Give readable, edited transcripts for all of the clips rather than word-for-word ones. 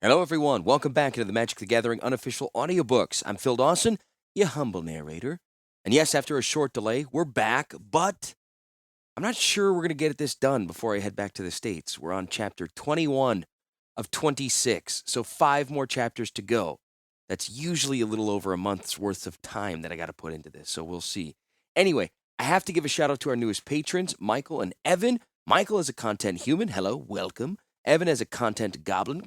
Hello, everyone. Welcome back into the Magic the Gathering unofficial audiobooks. I'm Phil Dawson, your humble narrator. And yes, after a short delay, we're back, but I'm not sure we're going to get this done before I head back to the States. We're on chapter 21 of 26, so 5 more chapters to go. That's usually a little over a month's worth of time that I got to put into this, so we'll see. Anyway, I have to give a shout out to our newest patrons, Michael and Evan. Michael is a content human. Hello, welcome. Evan as a content goblin.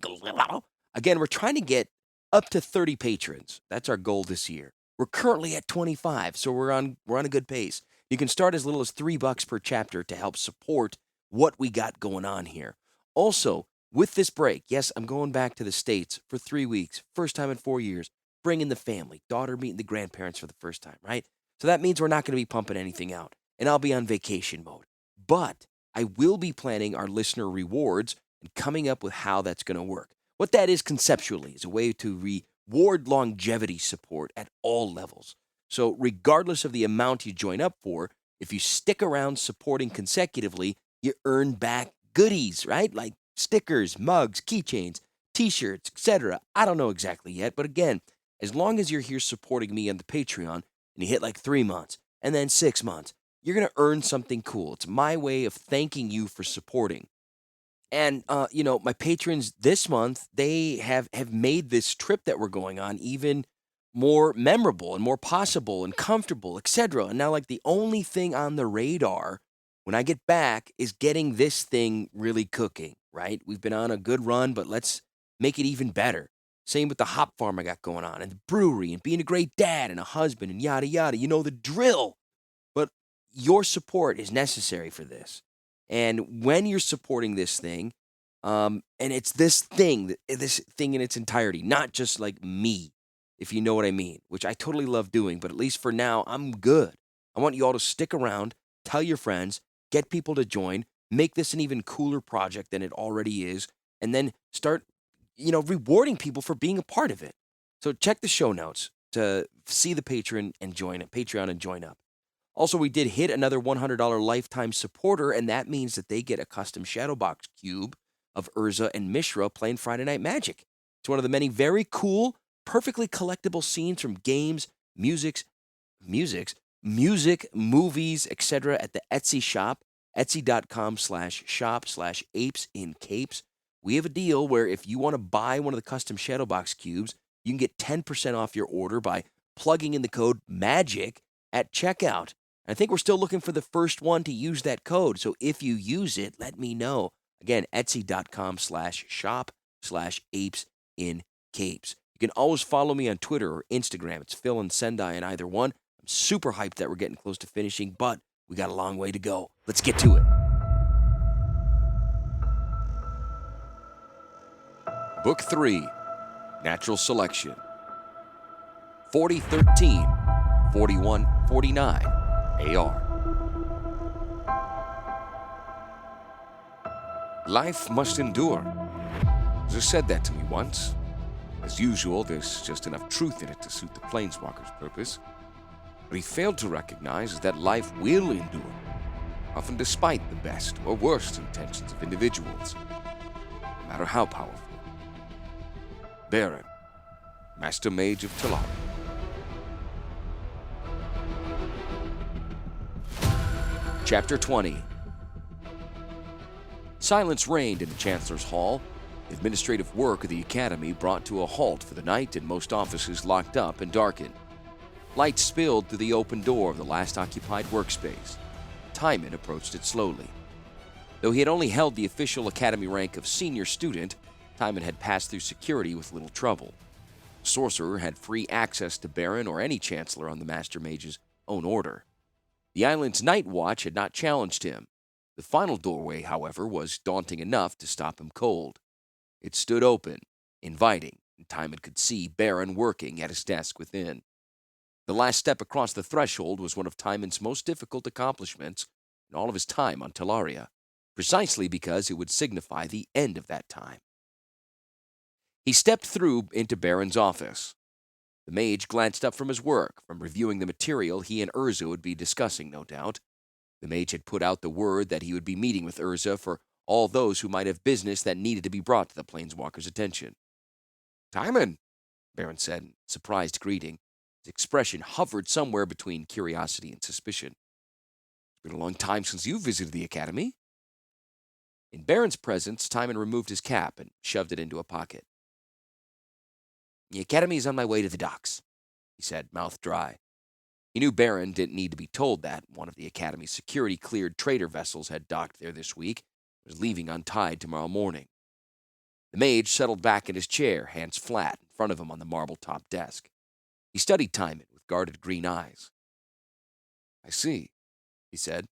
Again, we're trying to get up to 30 patrons. That's our goal this year. We're currently at 25, so we're on a good pace. You can start as little as $3 per chapter to help support what we got going on here. Also, with this break, yes, I'm going back to the States for 3 weeks, first time in 4 years, bringing the family, daughter meeting the grandparents for the first time, right? So that means we're not going to be pumping anything out, and I'll be on vacation mode. But I will be planning our listener rewards and coming up with how that's going to work. What that is conceptually is a way to reward longevity support at all levels. So regardless of the amount you join up for, if you stick around supporting consecutively, you earn back goodies, right? Like stickers, mugs, keychains, t-shirts, etc. I don't know exactly yet, but again, as long as you're here supporting me on the Patreon and you hit like 3 months and then 6 months, you're going to earn something cool. It's my way of thanking you for supporting. And my patrons this month, they have made this trip that we're going on even more memorable and more possible and comfortable, etc. And now, like, the only thing on the radar when I get back is getting this thing really cooking, right? We've been on a good run, but let's make it even better. Same with the hop farm I got going on, and the brewery, and being a great dad and a husband, and yada yada. You know the drill. But your support is necessary for this. And when you're supporting this thing, and it's this thing in its entirety, not just like me, if you know what I mean, which I totally love doing, but at least for now, I'm good. I want you all to stick around, tell your friends, get people to join, make this an even cooler project than it already is, and then start, rewarding people for being a part of it. So check the show notes to see the Patreon and join up. Also, we did hit another $100 lifetime supporter, and that means that they get a custom Shadowbox cube of Urza and Mishra playing Friday Night Magic. It's one of the many very cool, perfectly collectible scenes from games, music, movies, etc. at the Etsy shop, etsy.com/shop/apes-in-capes. We have a deal where if you want to buy one of the custom Shadowbox cubes, you can get 10% off your order by plugging in the code MAGIC at checkout. I think we're still looking for the first one to use that code. So if you use it, let me know. Again, etsy.com/shop/apes-in-capes. You can always follow me on Twitter or Instagram. It's Phil and Sendai on either one. I'm super hyped that we're getting close to finishing, but we got a long way to go. Let's get to it. Book 3, Natural Selection. 4013, 4149. AR. Life must endure. Urza said that to me once. As usual, there's just enough truth in it to suit the Planeswalker's purpose. What he failed to recognize is that life will endure, often despite the best or worst intentions of individuals, no matter how powerful. Baron, Master Mage of Tolaria. Chapter 20. Silence reigned in the Chancellor's Hall. The administrative work of the Academy brought to a halt for the night, and most offices locked up and darkened. Light spilled through the open door of the last occupied workspace. Timon approached it slowly. Though he had only held the official Academy rank of senior student, Timon had passed through security with little trouble. The sorcerer had free access to Baron or any Chancellor on the Master Mage's own order. The island's night watch had not challenged him. The final doorway, however, was daunting enough to stop him cold. It stood open, inviting, and Timon could see Baron working at his desk within. The last step across the threshold was one of Timon's most difficult accomplishments in all of his time on Tolaria, precisely because it would signify the end of that time. He stepped through into Baron's office. The mage glanced up from his work, from reviewing the material he and Urza would be discussing, no doubt. The mage had put out the word that he would be meeting with Urza for all those who might have business that needed to be brought to the Planeswalker's attention. Timon, Baron said in surprised greeting. His expression hovered somewhere between curiosity and suspicion. It's been a long time since you visited the academy. In Baron's presence, Timon removed his cap and shoved it into a pocket. The academy is on my way to the docks, he said, mouth dry. He knew Baron didn't need to be told that one of the academy's security-cleared trader vessels had docked there this week and was leaving untied tomorrow morning. The mage settled back in his chair, hands flat, in front of him on the marble-topped desk. He studied Timon with guarded green eyes. I see, he said.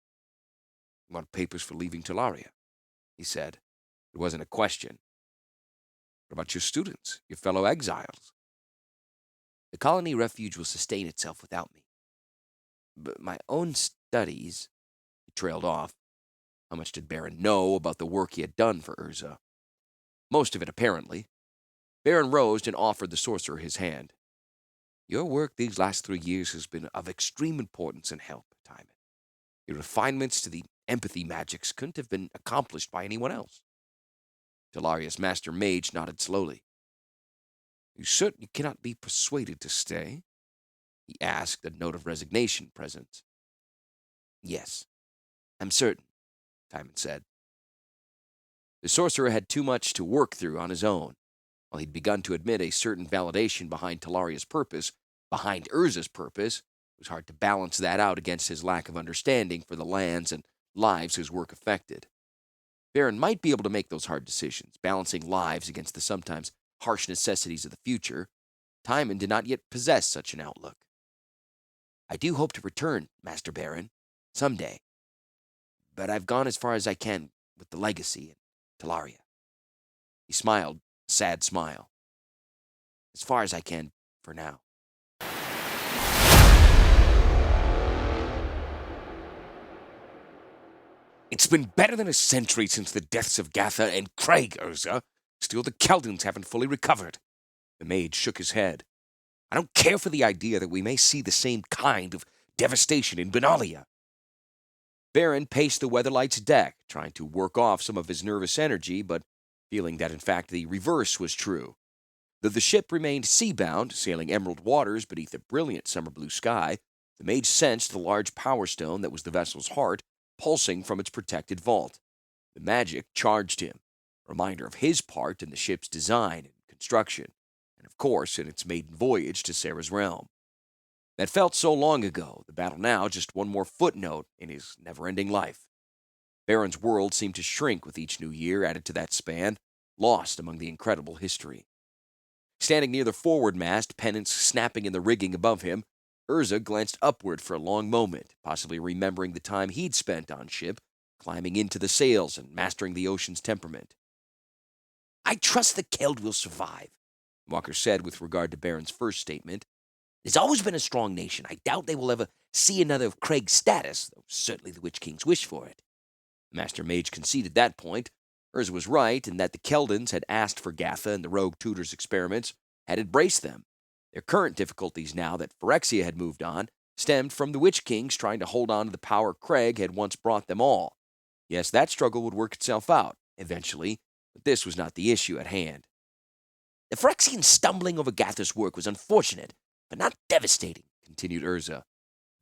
You want papers for leaving Tolaria? He said. It wasn't a question. What about your students, your fellow exiles? The colony refuge will sustain itself without me. But my own studies, he trailed off. How much did Baron know about the work he had done for Urza? Most of it, apparently. Baron rose and offered the sorcerer his hand. Your work these last 3 years has been of extreme importance and help, Timon. Your refinements to the empathy magics couldn't have been accomplished by anyone else. Tolaria's master mage nodded slowly. You certain you cannot be persuaded to stay? He asked, a note of resignation present. Yes, I'm certain, Timon said. The sorcerer had too much to work through on his own. While he'd begun to admit a certain validation behind Tolaria's purpose, behind Urza's purpose, it was hard to balance that out against his lack of understanding for the lands and lives his work affected. Baron might be able to make those hard decisions, balancing lives against the sometimes harsh necessities of the future. Timon did not yet possess such an outlook. I do hope to return, Master Baron, someday. But I've gone as far as I can with the legacy in Tolaria. He smiled, a sad smile. As far as I can for now. It's been better than a century since the deaths of Gatha and Craig, Urza. Still, the Keldons haven't fully recovered. The mage shook his head. I don't care for the idea that we may see the same kind of devastation in Benalia. Baron paced the Weatherlight's deck, trying to work off some of his nervous energy, but feeling that in fact the reverse was true. Though the ship remained sea-bound, sailing emerald waters beneath a brilliant summer blue sky, the mage sensed the large power stone that was the vessel's heart pulsing from its protected vault. The magic charged him, a reminder of his part in the ship's design and construction, and of course in its maiden voyage to Sarah's realm. That felt so long ago, the battle now just one more footnote in his never-ending life. Baron's world seemed to shrink with each new year added to that span, lost among the incredible history. Standing near the forward mast, pennants snapping in the rigging above him, Urza glanced upward for a long moment, possibly remembering the time he'd spent on ship, climbing into the sails and mastering the ocean's temperament. I trust the Keld will survive, Walker said with regard to Baron's first statement. There's always been a strong nation. I doubt they will ever see another of Craig's status, though certainly the Witch Kings wish for it. The Master Mage conceded that point. Urza was right in that the Keldons had asked for Gatha and the Rogue Tutor's experiments had embraced them. Their current difficulties now that Phyrexia had moved on stemmed from the Witch Kings trying to hold on to the power Craig had once brought them all. Yes, that struggle would work itself out, eventually, but this was not the issue at hand. The Phyrexian stumbling over Gatha's work was unfortunate, but not devastating, continued Urza.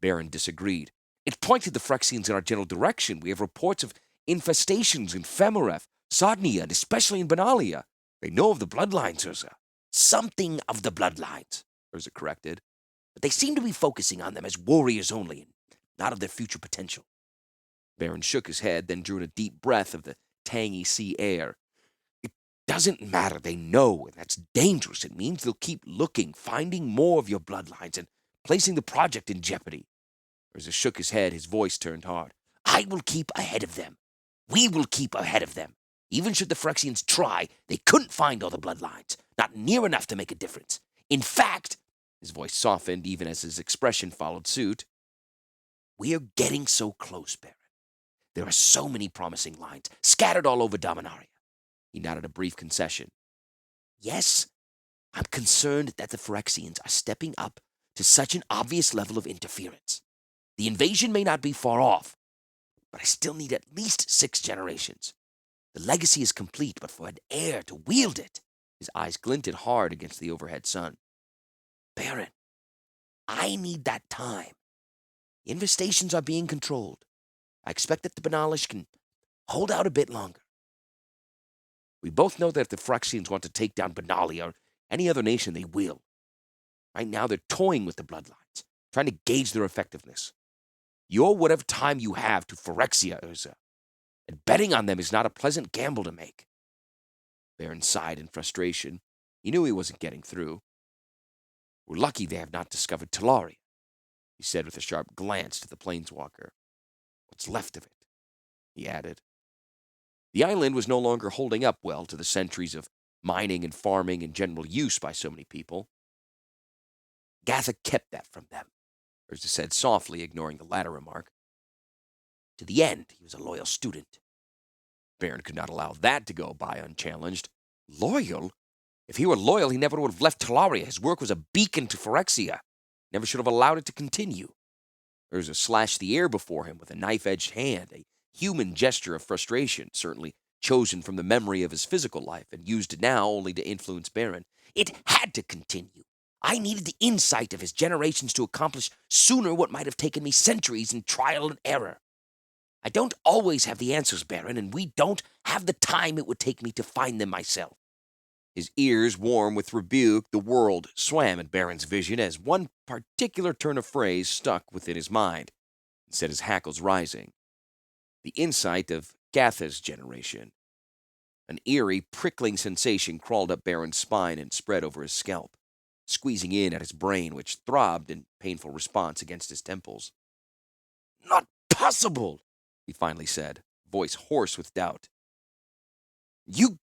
Baron disagreed. It pointed the Phyrexians in our general direction. We have reports of infestations in Femeref, Sodnia, and especially in Benalia. They know of the Bloodlines, Urza. Something of the Bloodlines, Urza corrected. But they seem to be focusing on them as warriors only, and not of their future potential. Baron shook his head, then drew in a deep breath of the tangy sea air. It doesn't matter. They know, and that's dangerous. It means they'll keep looking, finding more of your Bloodlines, and placing the project in jeopardy. Urza shook his head, his voice turned hard. I will keep ahead of them. We will keep ahead of them. Even should the Phyrexians try, they couldn't find all the Bloodlines. Not near enough to make a difference. In fact, his voice softened even as his expression followed suit. We are getting so close, Baron. There are so many promising lines, scattered all over Dominaria. He nodded a brief concession. Yes, I'm concerned that the Phyrexians are stepping up to such an obvious level of interference. The invasion may not be far off, but I still need at least 6 generations. The legacy is complete, but for an heir to wield it, His eyes glinted hard against the overhead sun. Baron, I need that time. The infestations are being controlled. I expect that the Benalish can hold out a bit longer. We both know that if the Phyrexians want to take down Benalia or any other nation, they will. Right now, they're toying with the Bloodlines, trying to gauge their effectiveness. You owe whatever time you have to Phyrexia, Urza, and betting on them is not a pleasant gamble to make. Baron sighed in frustration. He knew he wasn't getting through. We're lucky they have not discovered Tolaria, he said with a sharp glance to the Planeswalker. What's left of it, he added. The island was no longer holding up well to the centuries of mining and farming and general use by so many people. Gatha kept that from them, Urza said softly, ignoring the latter remark. To the end, he was a loyal student. Baron could not allow that to go by unchallenged. Loyal? If he were loyal, he never would have left Tolaria. His work was a beacon to Phyrexia. Never should have allowed it to continue. Urza slashed the air before him with a knife-edged hand, a human gesture of frustration, certainly chosen from the memory of his physical life and used now only to influence Baron. It had to continue. I needed the insight of his generations to accomplish sooner what might have taken me centuries in trial and error. I don't always have the answers, Baron, and we don't have the time it would take me to find them myself. His ears warm with rebuke, the world swam in Baron's vision as one particular turn of phrase stuck within his mind and set his hackles rising. The insight of Gatha's generation. An eerie, prickling sensation crawled up Baron's spine and spread over his scalp, squeezing in at his brain, which throbbed in painful response against his temples. Not possible, he finally said, voice hoarse with doubt. You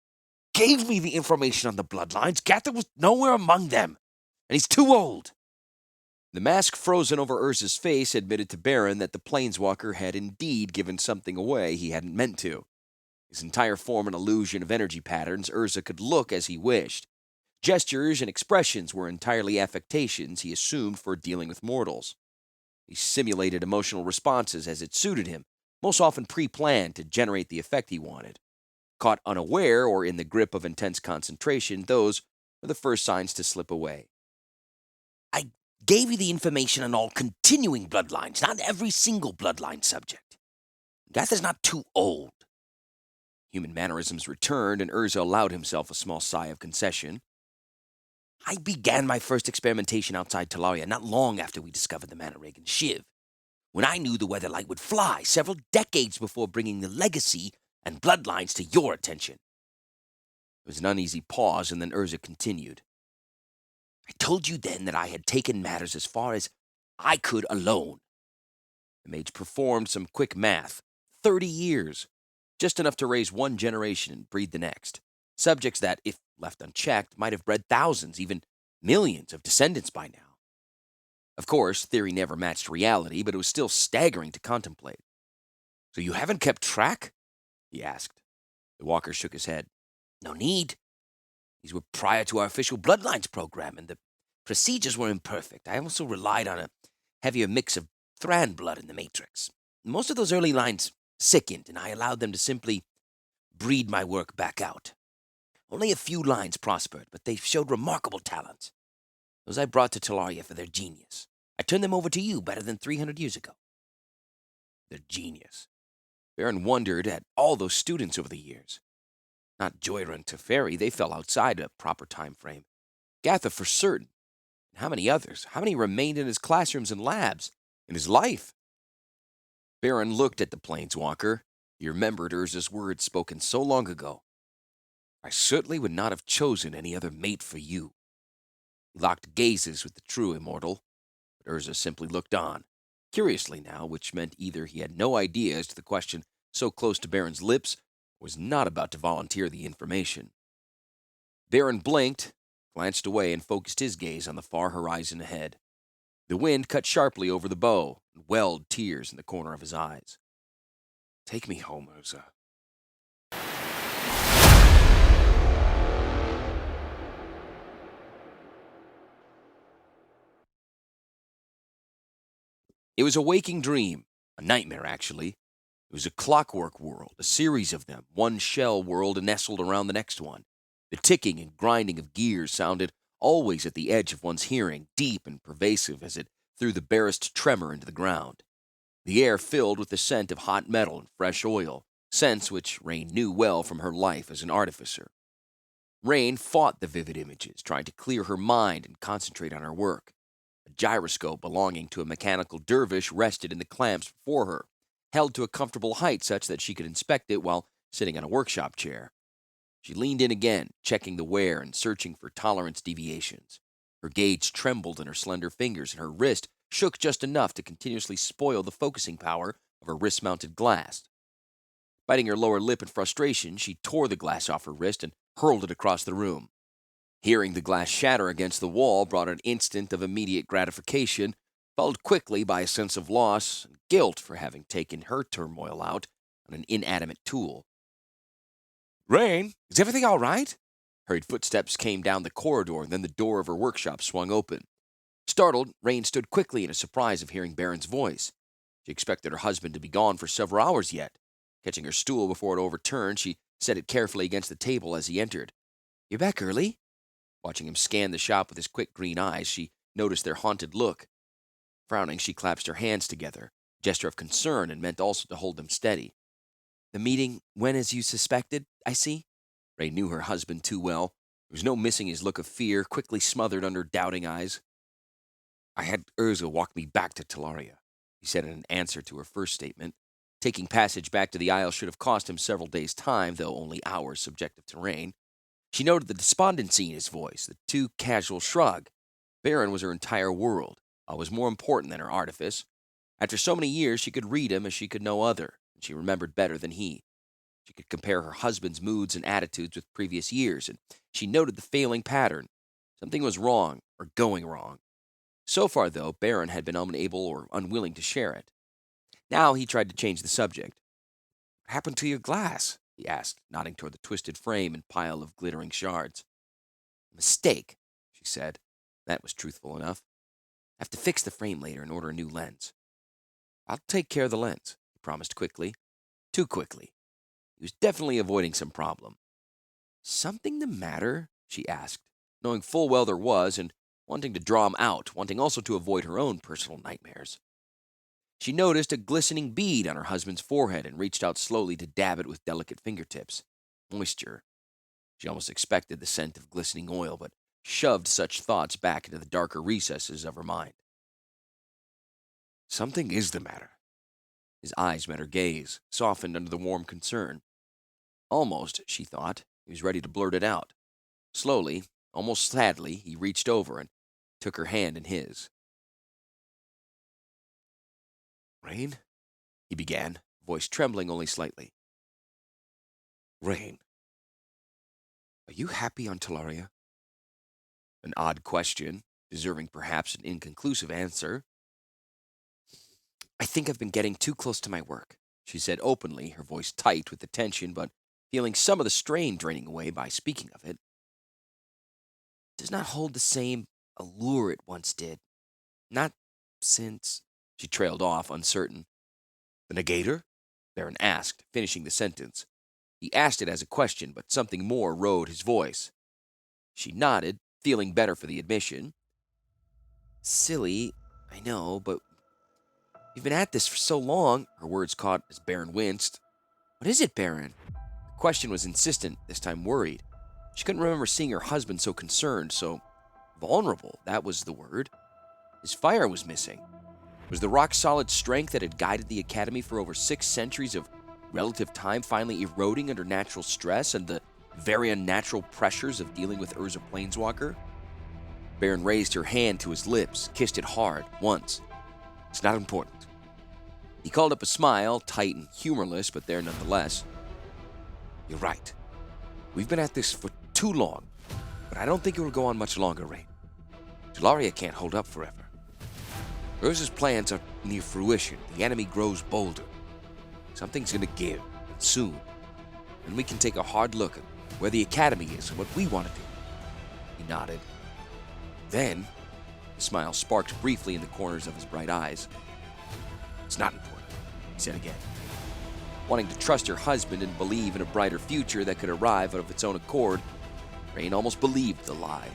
gave me the information on the Bloodlines. Gatha was nowhere among them, and he's too old. The mask frozen over Urza's face admitted to Baron that the Planeswalker had indeed given something away he hadn't meant to. His entire form an illusion of energy patterns, Urza could look as he wished. Gestures and expressions were entirely affectations he assumed for dealing with mortals. He simulated emotional responses as it suited him, most often pre-planned to generate the effect he wanted. Caught unaware or in the grip of intense concentration, those were the first signs to slip away. I gave you the information on all continuing bloodlines, not every single bloodline subject. Gatha's not too old. Human mannerisms returned, and Urza allowed himself a small sigh of concession. I began my first experimentation outside Tolaria not long after we discovered the Mana Rig and Shiv, when I knew the Weatherlight would fly several decades before bringing the legacy and bloodlines to your attention. There was an uneasy pause, and then Urza continued. I told you then that I had taken matters as far as I could alone. The mage performed some quick math. 30 years. Just enough to raise one generation and breed the next. Subjects that, if left unchecked, might have bred thousands, even millions of descendants by now. Of course, theory never matched reality, but it was still staggering to contemplate. So you haven't kept track? He asked. The walker shook his head. No need. These were prior to our official Bloodlines program, and the procedures were imperfect. I also relied on a heavier mix of Thran blood in the Matrix. Most of those early lines sickened, and I allowed them to simply breed my work back out. Only a few lines prospered, but they showed remarkable talent. Those I brought to Tolaria for their genius. I turned them over to you better than 300 years ago. Their genius. Baron wondered at all those students over the years. Not Joyra and Teferi, they fell outside a proper time frame. Gatha for certain. And how many others? How many remained in his classrooms and labs? In his life? Baron looked at the Planeswalker. He remembered Urza's words spoken so long ago. I certainly would not have chosen any other mate for you. He locked gazes with the true immortal, but Urza simply looked on, curiously now, which meant either he had no idea as to the question so close to Baron's lips, or was not about to volunteer the information. Baron blinked, glanced away, and focused his gaze on the far horizon ahead. The wind cut sharply over the bow and welled tears in the corner of his eyes. Take me home, Urza. It was a waking dream, a nightmare, actually. It was a clockwork world, a series of them, one shell world nestled around the next one. The ticking and grinding of gears sounded always at the edge of one's hearing, deep and pervasive as it threw the barest tremor into the ground. The air filled with the scent of hot metal and fresh oil, scents which Rain knew well from her life as an artificer. Rain fought the vivid images, trying to clear her mind and concentrate on her work. A gyroscope belonging to a mechanical dervish rested in the clamps before her, held to a comfortable height such that she could inspect it while sitting on a workshop chair. She leaned in again, checking the wear and searching for tolerance deviations. Her gauge trembled in her slender fingers, and her wrist shook just enough to continuously spoil the focusing power of her wrist-mounted glass. Biting her lower lip in frustration, she tore the glass off her wrist and hurled it across the room. Hearing the glass shatter against the wall brought an instant of immediate gratification, followed quickly by a sense of loss and guilt for having taken her turmoil out on an inanimate tool. "Rain, is everything all right?" Hurried footsteps came down the corridor, and then the door of her workshop swung open. Startled, Rain stood quickly in a surprise of hearing Baron's voice. She expected her husband to be gone for several hours yet. Catching her stool before it overturned, she set it carefully against the table as he entered. "You're back early?" Watching him scan the shop with his quick green eyes, she noticed their haunted look. Frowning, she clasped her hands together, a gesture of concern, and meant also to hold them steady. "The meeting went as you suspected, I see?" Ray knew her husband too well. There was no missing his look of fear, quickly smothered under doubting eyes. "I had Urza walk me back to Tolaria," he said in answer to her first statement. Taking passage back to the Isle should have cost him several days' time, though only hours subjective to rain. She noted the despondency in his voice, the too casual shrug. Baron was her entire world, always more important than her artifice. After so many years, she could read him as she could no other, and she remembered better than he. She could compare her husband's moods and attitudes with previous years, and she noted the failing pattern. Something was wrong, or going wrong. So far, though, Baron had been unable or unwilling to share it. Now he tried to change the subject. "What happened to your glass?" he asked, nodding toward the twisted frame and pile of glittering shards. "A mistake," she said. That was truthful enough. "I have to fix the frame later and order a new lens." "I'll take care of the lens," he promised quickly. Too quickly. He was definitely avoiding some problem. "Something the matter?" she asked, knowing full well there was, and wanting to draw him out, wanting also to avoid her own personal nightmares. She noticed a glistening bead on her husband's forehead and reached out slowly to dab it with delicate fingertips. Moisture. She almost expected the scent of glistening oil, but shoved such thoughts back into the darker recesses of her mind. "Something is the matter." His eyes met her gaze, softened under the warm concern. Almost, she thought, he was ready to blurt it out. Slowly, almost sadly, he reached over and took her hand in his. "Rain?" he began, voice trembling only slightly. "Rain, are you happy on Tolaria?" An odd question, deserving perhaps an inconclusive answer. "I think I've been getting too close to my work," she said openly, her voice tight with the tension, but feeling some of the strain draining away by speaking of it. "It does not hold the same allure it once did. Not since—" She trailed off, uncertain. "The negator?" Baron asked, finishing the sentence. He asked it as a question, but something more rode his voice. She nodded, feeling better for the admission. "Silly, I know, but we've been at this for so long," her words caught as Baron winced. "What is it, Baron?" The question was insistent, this time worried. She couldn't remember seeing her husband so concerned, so vulnerable, that was the word. His fire was missing. Was the rock-solid strength that had guided the Academy for over 6 centuries of relative time finally eroding under natural stress and the very unnatural pressures of dealing with Urza Planeswalker? Baron raised her hand to his lips, kissed it hard, once. "It's not important." He called up a smile, tight and humorless, but there nonetheless. "You're right. We've been at this for too long, but I don't think it will go on much longer, Rain. Tolaria can't hold up forever. Urza's plans are near fruition. The enemy grows bolder. Something's going to give, soon. And we can take a hard look at where the Academy is and what we want to do." He nodded. Then, the smile sparked briefly in the corners of his bright eyes. "It's not important," he said again. Wanting to trust her husband and believe in a brighter future that could arrive out of its own accord, Rain almost believed the lie.